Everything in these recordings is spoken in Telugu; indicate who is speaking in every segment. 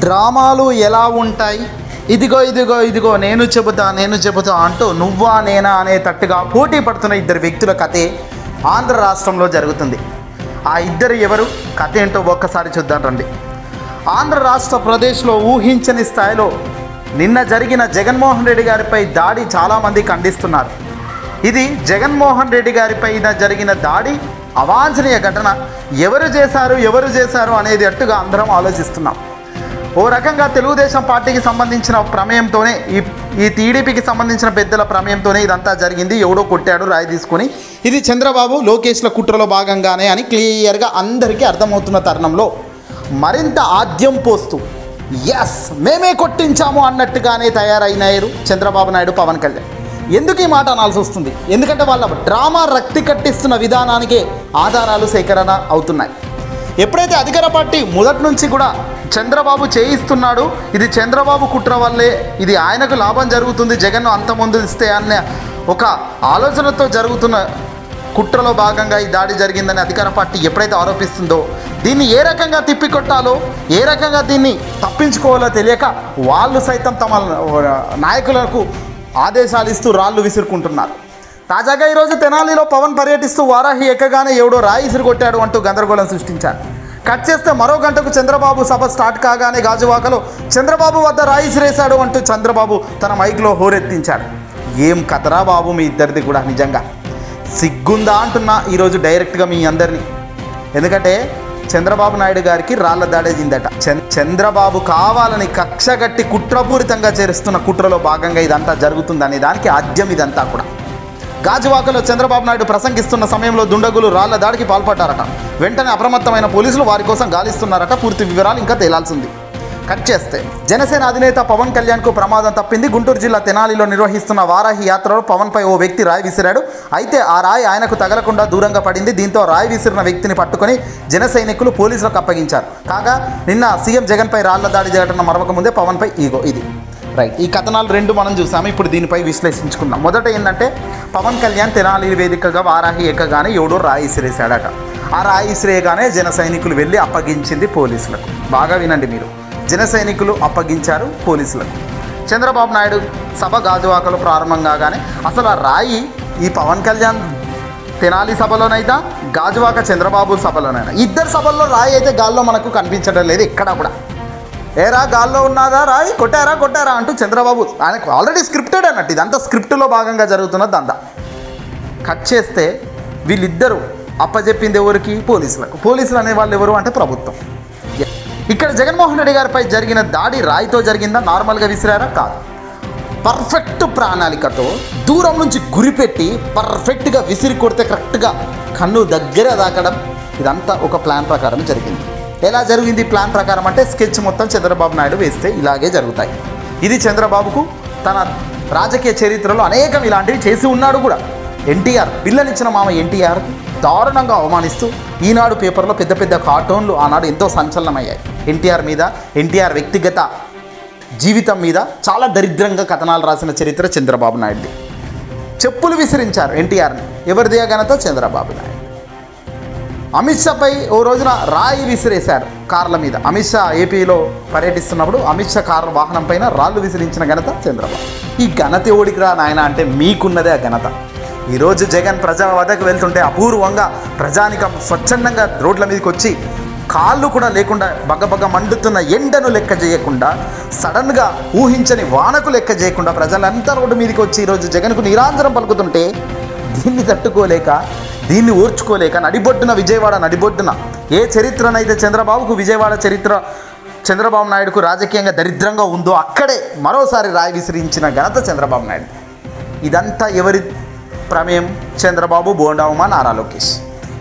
Speaker 1: డ్రామాలు ఎలా ఉంటాయి, ఇదిగో ఇదిగో ఇదిగో నేను చెబుతా అంటూ నువ్వా నేనా అనే తట్టుగా పోటీ పడుతున్న ఇద్దరు వ్యక్తుల కథే ఆంధ్ర రాష్ట్రంలో జరుగుతుంది. ఆ ఇద్దరు ఎవరు, కథ ఏంటో ఒక్కసారి చూద్దాం రండి. ఆంధ్ర రాష్ట్ర ప్రదేశ్లో ఊహించని స్థాయిలో నిన్న జరిగిన జగన్మోహన్ రెడ్డి గారిపై దాడి చాలామంది ఖండిస్తున్నారు. ఇది జగన్మోహన్ రెడ్డి గారిపై జరిగిన దాడి అవాంఛనీయ ఘటన. ఎవరు చేశారు అనేది అట్టుగా అందరం ఆలోచిస్తున్నాం. ఓ రకంగా తెలుగుదేశం పార్టీకి సంబంధించిన ప్రమేయంతోనే ఈ టీడీపీకి సంబంధించిన పెద్దల ప్రమేయంతోనే ఇదంతా జరిగింది. ఎవడో కొట్టాడు రాయి తీసుకొని, ఇది చంద్రబాబు లోకేష్ల కుట్రలో భాగంగానే అని క్లియర్గా అందరికీ అర్థమవుతున్న తరుణంలో మరింత ఆద్యం పోస్తూ ఎస్ మేమే కొట్టించాము అన్నట్టుగానే తయారైనారు చంద్రబాబు నాయుడు, పవన్ కళ్యాణ్. ఎందుకు ఈ మాట అనాల్సి వస్తుంది? ఎందుకంటే వాళ్ళ డ్రామా రక్తి కట్టిస్తున్న విధానానికే ఆధారాలు సేకరణ అవుతున్నాయి. ఎప్పుడైతే అధికార పార్టీ మొదటి నుంచి కూడా చంద్రబాబు చేయిస్తున్నాడు, ఇది చంద్రబాబు కుట్ర వల్లే, ఇది ఆయనకు లాభం జరుగుతుంది, జగన్ను అంతమొందిస్తే అనే ఒక ఆలోచనతో జరుగుతున్న కుట్రలో భాగంగా ఈ దాడి జరిగిందని అధికార పార్టీ ఎప్పుడైతే ఆరోపిస్తుందో, దీన్ని ఏ రకంగా తిప్పికొట్టాలో, ఏ రకంగా దీన్ని తప్పించుకోవాలో తెలియక వాళ్ళు సైతం తమ నాయకులకు ఆదేశాలు ఇస్తూ రాళ్ళు విసురుకుంటున్నారు. తాజాగా ఈరోజు తెనాలిలో పవన్ పర్యటిస్తూ వారాహి ఎక్కగానే ఎవడో రాయి విసిరి కొట్టాడు అంటూ గందరగోళం సృష్టించారు. కట్ చేస్తే మరో గంటకు చంద్రబాబు సభ స్టార్ట్ కాగానే గాజువాకలో చంద్రబాబు వద్ద రాయి విసిరేశాడు అంటూ చంద్రబాబు తన మైక్లో హోరెత్తించాడు. ఏం కథరా బాబు మీ ఇద్దరిది కూడా, నిజంగా సిగ్గుందా అంటున్నా ఈరోజు డైరెక్ట్గా మీ అందరినీ. ఎందుకంటే చంద్రబాబు నాయుడు గారికి రాళ్ల దాడేసిందట. చంద్రబాబు కావాలని కక్షగట్టి కుట్రపూరితంగా చేరుస్తున్న కుట్రలో భాగంగా ఇదంతా జరుగుతుందనే దానికి ఆద్యం ఇదంతా కూడా. గాజువాకలో చంద్రబాబు నాయుడు ప్రసంగిస్తున్న సమయంలో దుండగులు రాళ్ల దాడికి పాల్పడ్డారట. వెంటనే అప్రమత్తమైన పోలీసులు వారి కోసం గాలిస్తున్నారట. పూర్తి వివరాలు ఇంకా తేలాల్సింది. కట్ చేస్తే జనసేన అధినేత పవన్ కళ్యాణ్కు ప్రమాదం తప్పింది. గుంటూరు జిల్లా తెనాలిలో నిర్వహిస్తున్న వారాహి యాత్రలో పవన్పై ఓ వ్యక్తి రాయి విసిరాడు. అయితే ఆ రాయి ఆయనకు తగలకుండా దూరంగా పడింది. దీంతో రాయి విసిరిన వ్యక్తిని పట్టుకొని జన సైనికులు పోలీసులకు అప్పగించారు. కాగా నిన్న సీఎం జగన్పై రాళ్ల దాడి జరగడం మరవక ముందే పవన్పై ఇది రైట్. ఈ కథనాలు రెండు మనం చూసాము. ఇప్పుడు దీనిపై విశ్లేషించుకుందాం. మొదట ఏంటంటే పవన్ కళ్యాణ్ తెనాలి వేదికగా వారాహి ఎక్కగానే ఎవడో రాయి విసిరేశాడట. ఆ రాయి విసిరేయగానే జన సైనికులు వెళ్ళి అప్పగించింది పోలీసులకు. బాగా వినండి మీరు, జన సైనికులు అప్పగించారు పోలీసులకు. చంద్రబాబు నాయుడు సభ గాజువాకలో ప్రారంభం కాగానే అసలు ఆ రాయి ఈ పవన్ కళ్యాణ్ తెనాలి సభలోనైనా గాజువాక చంద్రబాబు సభలోనైనా, ఇద్దరు సభల్లో రాయి అయితే గాల్లో మనకు కనిపించడం లేదు ఎక్కడ కూడా. ఏరా గాల్లో ఉన్నదా రాయి, కొట్టారా అంటూ చంద్రబాబు ఆయనకు ఆల్రెడీ స్క్రిప్టెడ్ అన్నట్టు, ఇదంతా స్క్రిప్టులో భాగంగా జరుగుతున్న దందా. కట్ చేస్తే వీళ్ళిద్దరూ అప్పచెప్పింది ఎవరికి? పోలీసులకు. పోలీసులు అనేవాళ్ళు ఎవరు అంటే ప్రభుత్వం. ఇక్కడ జగన్మోహన్ రెడ్డి గారిపై జరిగిన దాడి రాయితో జరిగిందా, నార్మల్గా విసిరారా? కాదు. పర్ఫెక్ట్ ప్రణాళికతో దూరం నుంచి గురిపెట్టి పర్ఫెక్ట్గా విసిరి కొడితే కరెక్ట్గా కన్ను దగ్గర దాకడం, ఇదంతా ఒక ప్లాన్ ప్రకారం జరిగింది. ఎలా జరిగింది ప్లాన్ ప్రకారం అంటే స్కెచ్ మొత్తం చంద్రబాబు నాయుడు వేస్తే ఇలాగే జరుగుతాయి. ఇది చంద్రబాబుకు తన రాజకీయ చరిత్రలో అనేకం ఇలాంటివి చేసి ఉన్నాడు కూడా. ఎన్టీఆర్ పిల్లనిచ్చిన మామ ఎన్టీఆర్ దారుణంగా అవమానిస్తూ ఈనాడు పేపర్లో పెద్ద పెద్ద కార్టూన్లు ఆనాడు ఎంతో సంచలనమయ్యాయి. ఎన్టీఆర్ మీద, ఎన్టీఆర్ వ్యక్తిగత జీవితం మీద చాలా దరిద్రంగా కథనాలు రాసిన చరిత్ర చంద్రబాబు నాయుడుది. చెప్పులు విసిరించారు ఎన్టీఆర్ని. ఎవరిది ఘనత? చంద్రబాబు నాయుడు. అమిత్ షాపై ఓ రోజున రాయి విసిరేశారు కార్ల మీద. అమిత్ షా ఏపీలో పర్యటిస్తున్నప్పుడు అమిత్ షా కారు వాహనం పైన రాళ్ళు విసిరించిన ఘనత చంద్రబాబు. ఈ ఘనత ఓడికి రా నాయన అంటే మీకున్నదే ఆ ఘనత. ఈరోజు జగన్ ప్రజల వద్దకు వెళ్తుంటే అపూర్వంగా ప్రజానికం స్వచ్ఛందంగా రోడ్ల మీదకి వచ్చి కాళ్ళు కూడా లేకుండా బగ్గబగ్గ మండుతున్న ఎండను లెక్క చేయకుండా, సడన్గా ఊహించని వానకు లెక్క చేయకుండా ప్రజలంతా రోడ్డు మీదకి వచ్చి ఈరోజు జగన్కు నీరాంజనం పలుకుతుంటే దీన్ని తట్టుకోలేక, దీన్ని ఓర్చుకోలేక విజయవాడ నడిబొడ్డున ఏ చరిత్రనైతే చంద్రబాబుకు విజయవాడ చరిత్ర చంద్రబాబు నాయుడుకు రాజకీయంగా దరిద్రంగా ఉందో అక్కడే మరోసారి రాయి విసిరించిన ఘనత చంద్రబాబు నాయుడు. ఇదంతా ఎవరి ప్రమేయం? చంద్రబాబు, బోండా ఉమా, నారా లోకేష్.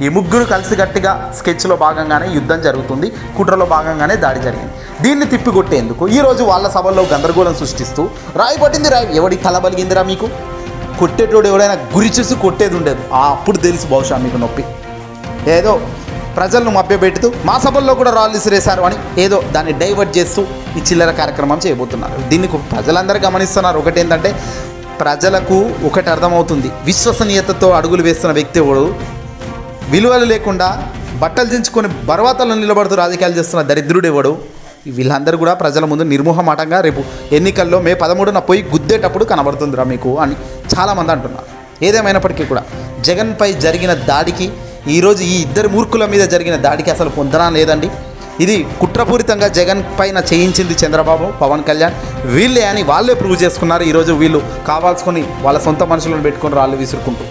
Speaker 1: ఈ ముగ్గురు కలిసి గట్టిగా స్కెచ్లో భాగంగానే యుద్ధం జరుగుతుంది, కుట్రలో భాగంగానే దాడి జరిగింది. దీన్ని తిప్పికొట్టేందుకు ఈరోజు వాళ్ళ సభల్లో గందరగోళం సృష్టిస్తూ రాయి పట్టింది, రాయి ఎవడి కలబలిగిందిరా మీకు? కొట్టేటోడు ఎవడైనా గురి చూసి కొట్టేది ఉండేది. అప్పుడు తెలుసు బహుశా మీకు నొప్పి. ఏదో ప్రజలను మభ్యపెడుతూ మా సభల్లో కూడా రాళ్ళు విసిరేశారు అని ఏదో దాన్ని డైవర్ట్ చేస్తూ ఈ చిల్లర కార్యక్రమం చేయబోతున్నారు. దీన్ని ప్రజలందరూ గమనిస్తున్నారు. ఒకటి ఏంటంటే ప్రజలకు ఒకటి అర్థమవుతుంది, విశ్వసనీయతతో అడుగులు వేస్తున్న వ్యక్తి ఎవడు, విలువలు లేకుండా బట్టలు దించుకొని బర్వాతల్లో నిలబడుతూ రాజకీయాలు చేస్తున్న దరిద్రుడు ఎవడు, వీళ్ళందరూ కూడా ప్రజల ముందు నిర్మోహమాటంగా రేపు ఎన్నికల్లో మే 13న పోయి గుద్దేటప్పుడు కనబడుతుందిరా మీకు అని చాలామంది అంటున్నారు. ఏదేమైనప్పటికీ కూడా జగన్పై జరిగిన దాడికి, ఈరోజు ఈ ఇద్దరు మూర్ఖుల మీద జరిగిన దాడికి అసలు పొందనా లేదండి. ఇది కుట్రపూరితంగా జగన్ పైన చేయించింది చంద్రబాబు, పవన్ కళ్యాణ్ వీళ్ళే అని వాళ్ళే ప్రూవ్ చేసుకున్నారు. ఈరోజు వీళ్ళు కావాల్సుకొని వాళ్ళ సొంత మనుషులను పెట్టుకొని రాళ్ళు విసురుకుంటూ